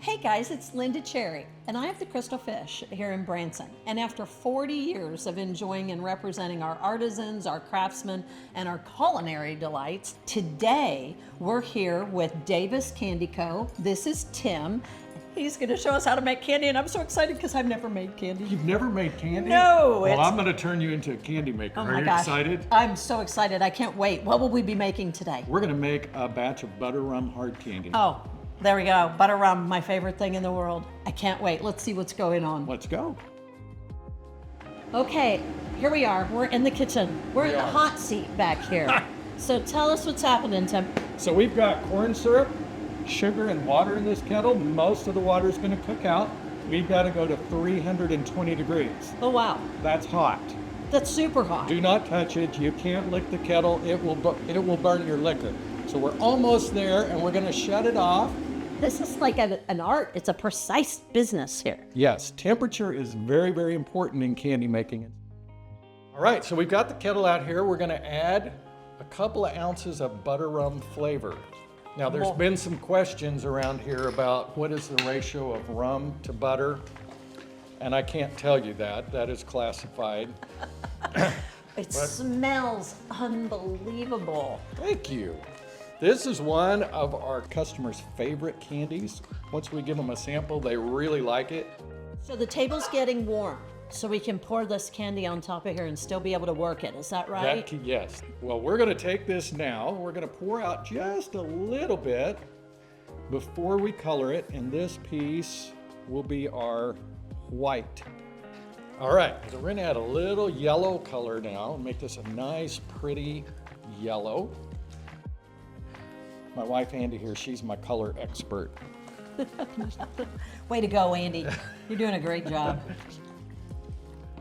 Hey guys, it's Linda Cherry, and I have the Crystal Fish here in Branson. And after 40 years of enjoying and representing our artisans, our craftsmen, and our culinary delights, today we're here with Davis Candy Co. This is Tim. He's going to show us how to make candy, and I'm so excited because I've never made candy. You've never made candy? No. Well, I'm going to turn you into a candy maker. Oh Are my you gosh. excited? I'm so excited. I can't wait. What will we be making today? We're going to make a batch of butter rum hard candy. Oh, there we go. Butter rum, my favorite thing in the world. I can't wait. Let's see what's going on. Let's go. Okay, here we are. We're in the kitchen. We're in the hot seat back here. So tell us what's happening, Tim. So we've got corn syrup, sugar, and water in this kettle. Most of the water is going to cook out. We've got to go to 320 degrees. Oh, wow. That's hot. That's super hot. Do not touch it. You can't lick the kettle. It will burn your liquor. So we're almost there, and we're going to shut it off. This is like an art. It's a precise business here. Yes, temperature is very, very important in candy making. All right, so we've got the kettle out here. We're going to add a couple of ounces of butter rum flavor. Now, there's been some questions around here about what is the ratio of rum to butter, and I can't tell you that. That is classified. It smells unbelievable. Thank you. This is one of our customers' favorite candies. Once we give them a sample, they really like it. So the table's getting warm, so we can pour this candy on top of here and still be able to work it. Is that right? Yes. Well, we're going to take this now. We're going to pour out just a little bit before we color it, and this piece will be our white. All right, so we're going to add a little yellow color now and make this a nice, pretty yellow. My wife, Andy, here, she's my color expert. Way to go, Andy. You're doing a great job.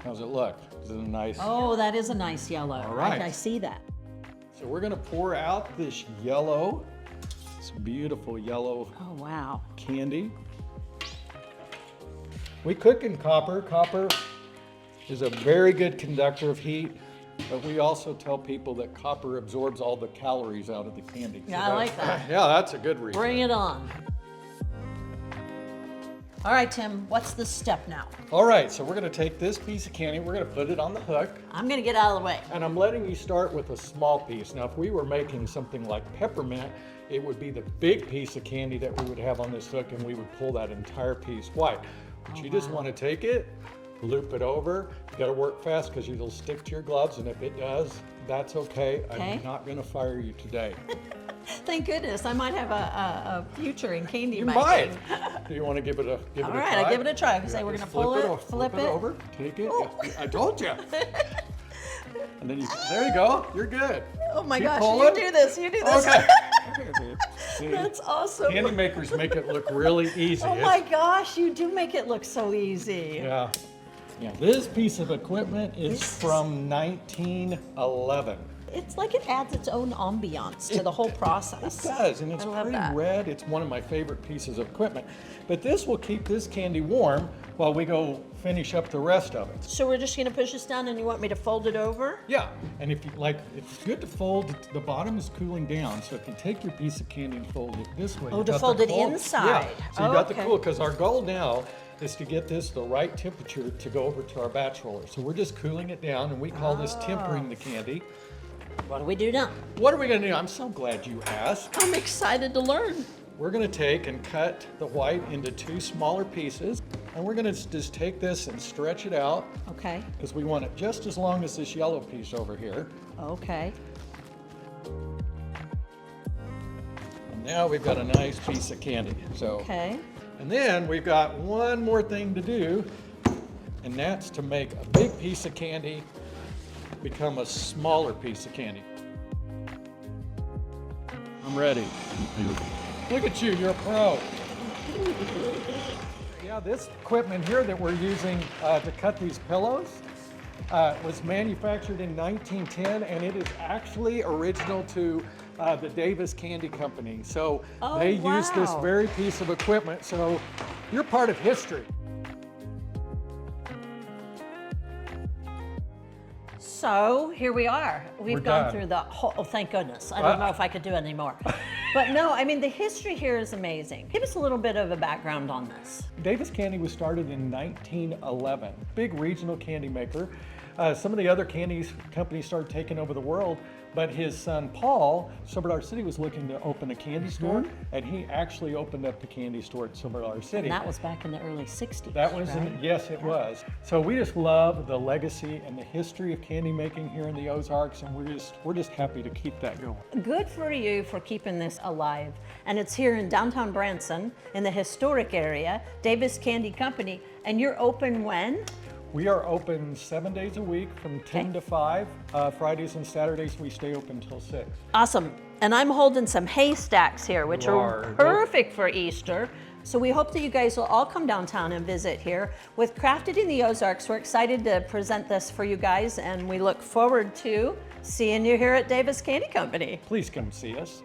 How's it look? Is it a nice? Oh, that is a nice yellow. All right. I see that. So we're going to pour out this yellow, this beautiful yellow Oh, wow. candy. We cook in copper. Copper is a very good conductor of heat, but we also tell people that copper absorbs all the calories out of the candy. Yeah, I like that. Yeah, that's a good reason. Bring it on. All right, Tim, what's the step now? All right, so we're going to take this piece of candy, we're going to put it on the hook, I'm going to get out of the way. and I'm letting you start with a small piece. Now, if we were making something like peppermint, it would be the big piece of candy that we would have on this hook, and we would pull that entire piece white. But you just want to take it, loop it over. You got to work fast because it'll stick to your gloves, and if it does, that's okay. Okay. I'm not going to fire you today. Thank goodness. I might have a future in candy You making. might. Do you want to give it a try? All right, I'll give it a try. Say we're going to pull it, flip it. over, take it. Oh. I told you. And then there you go. You're good. Oh my Keep gosh, pulling. you do this. You do this. Okay. See, That's awesome. candy makers make it look really easy. Oh my gosh, you do make it look so easy. Yeah. Yeah. This piece of equipment is This- from 1911. It's like it adds its own ambiance to the whole process. It does, and it's I love pretty that. red. It's one of my favorite pieces of equipment. But this will keep this candy warm while we go finish up the rest of it. So we're just going to push this down, and you want me to fold it over? Yeah, and if you like, it's good to fold. The bottom is cooling down, so if you take your piece of candy and fold it this way, Oh, you to got fold the it cold- inside. Yeah, so you Oh, got okay. the cool. Because our goal now is to get this the right temperature to go over to our batch roller. So we're just cooling it down, and we call this tempering the candy. What do we do now? What are we going to do? I'm so glad you asked. I'm excited to learn. We're going to take and cut the white into two smaller pieces, and we're going to just take this and stretch it out Okay. because we want it just as long as this yellow piece over here. Okay. And now we've got a nice piece of candy. So, Okay. and then we've got one more thing to do, and that's to make a big piece of candy become a smaller piece of candy. I'm ready. Look at you, you're a pro. Yeah, this equipment here that we're using to cut these pillows was manufactured in 1910, and it is actually original to the Davis Candy Company. So Oh, they use this wow. very piece of equipment, so you're part of history. So here we are. We've We're gone done. through the whole, oh, thank goodness. I don't know if I could do any more. But no, I mean, the history here is amazing. Give us a little bit of a background on this. Davis Candy was started in 1911. Big regional candy maker. Some of the other candies companies started taking over the world, but his son Paul, Silver Dollar City, was looking to open a candy store, and he actually opened up the candy store at Silver Dollar City. And that was back in the early 60s. That was, right? yes, it was. So we just love the legacy and the history of candy making here in the Ozarks, and we're just happy to keep that going. Good for you for keeping this alive. And it's here in downtown Branson, in the historic area, Davis Candy Company. And you're open when? We are open 7 days a week from 10 to 5. Fridays and Saturdays we stay open till 6. Awesome. And I'm holding some haystacks here, which are Lord. perfect for Easter. So we hope that you guys will all come downtown and visit here. With Crafted in the Ozarks, we're excited to present this for you guys, and we look forward to seeing you here at Davis Candy Company. Please come see us.